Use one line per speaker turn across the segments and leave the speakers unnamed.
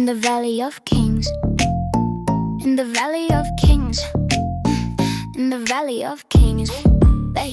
in the Valley of Kings, in the Valley of Kings, in the Valley of Kings. Hey.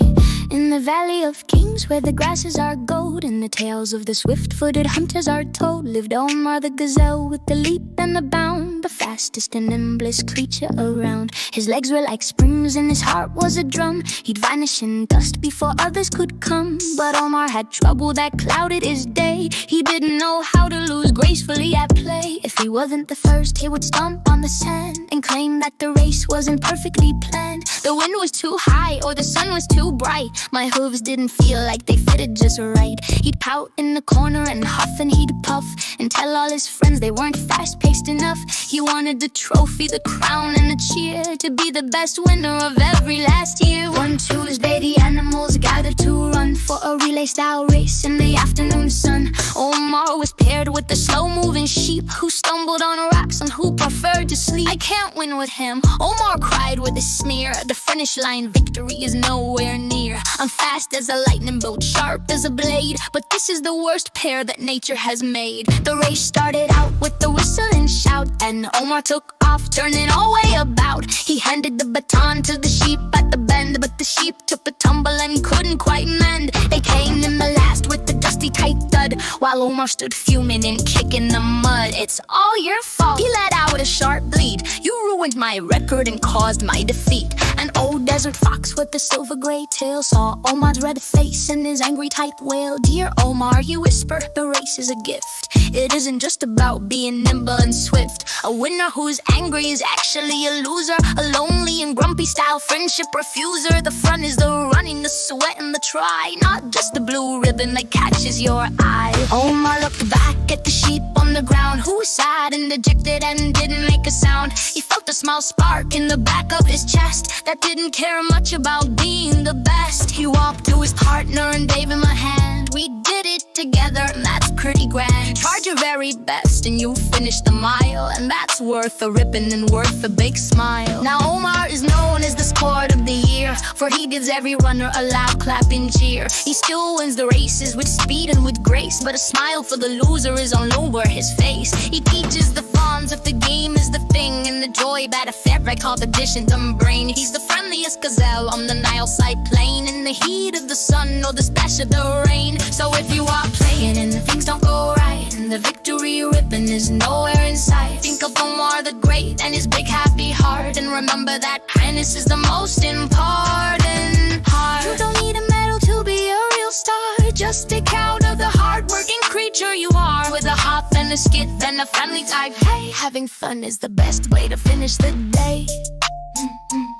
In the Valley of Kings, where the grasses are gold and the tales of the swift-footed hunters are told, lived Omar the gazelle with the leap and the bound, the fastest and nimblest creature around. His legs were like springs and his heart was a drum. He'd vanish in dust before others could come. But Omar had trouble that clouded his day. He didn't know how to lose gracefully at play. If he wasn't the first, he would stomp on the sand and claim that the race wasn't perfectly planned. The wind was too high or the sun was too bright. My hooves didn't feel like they fitted just right. He'd pout in the corner and huff and he'd puff and tell all his friends they weren't fast-paced enough. He wanted the trophy, the crown, and the cheer, to be the best winner of every last year. One Tuesday the animals gathered to run for a relay-style race in the afternoon sun. Omar was paired with the slow-moving sheep who stumbled on rocks and who preferred to sleep. I can't win with him, Omar cried with a sneer. The finish line victory is nowhere near. I'm fast as a lightning bolt, sharp as a blade, but this is the worst pair that nature has made. The race started out with the whistle and shout, and Omar took off, turning all way about. He handed the baton to the sheep at the bend, but the sheep took a tumble and couldn't quite mend. They came in the last with the dusty tight thud, while Omar stood fuming and kicking the mud. It's all your fault, he let out a sharp bleat. You ruined my record and caused my defeat. An old desert fox with a silver gray tail saw Omar's red face and his angry tight wail. Dear Omar, you whisper, the race is a gift. It isn't just about being nimble and swift. A winner who's angry is actually a loser, a lonely and grumpy style friendship refuser. The fun is the running, the sweat, and the try, not just the blue ribbon that catches your eye. Omar looked back at the sheep on the ground, who was sad and dejected and didn't make a sound. He felt a small spark in the back of his chest that didn't care much about being the best. He walked to his partner and gave him a hand. We did it together, and that's pretty grand. Charge your very best and you finish the mile, and that's worth a ribbon and worth a big smile. Now Omar is known as the sport of the year, for he gives every runner a loud clapping cheer. He still wins the races with speed and with grace, but a smile for the loser is all over his face. He teaches the fawns that the game is the thing, and the joy that a fair right competition don't bring. He's the friendliest gazelle on the Nile side plain, in the heat of the sun or the splash of the rain. So if you are playing and things don't go right, and the victory ribbon is nowhere in sight, think of Omar the Great and his big happy heart, and remember that kindness is the most important part. You don't need a medal to be a real star, just take out of the hard-working creature you are, with a hop and a skip and a friendly type. Hey, having fun is the best way to finish the day.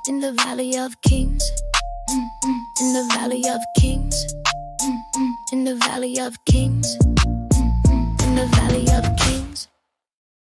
In the Valley of Kings, in the Valley of Kings, in the Valley of Kings, in the Valley of Kings.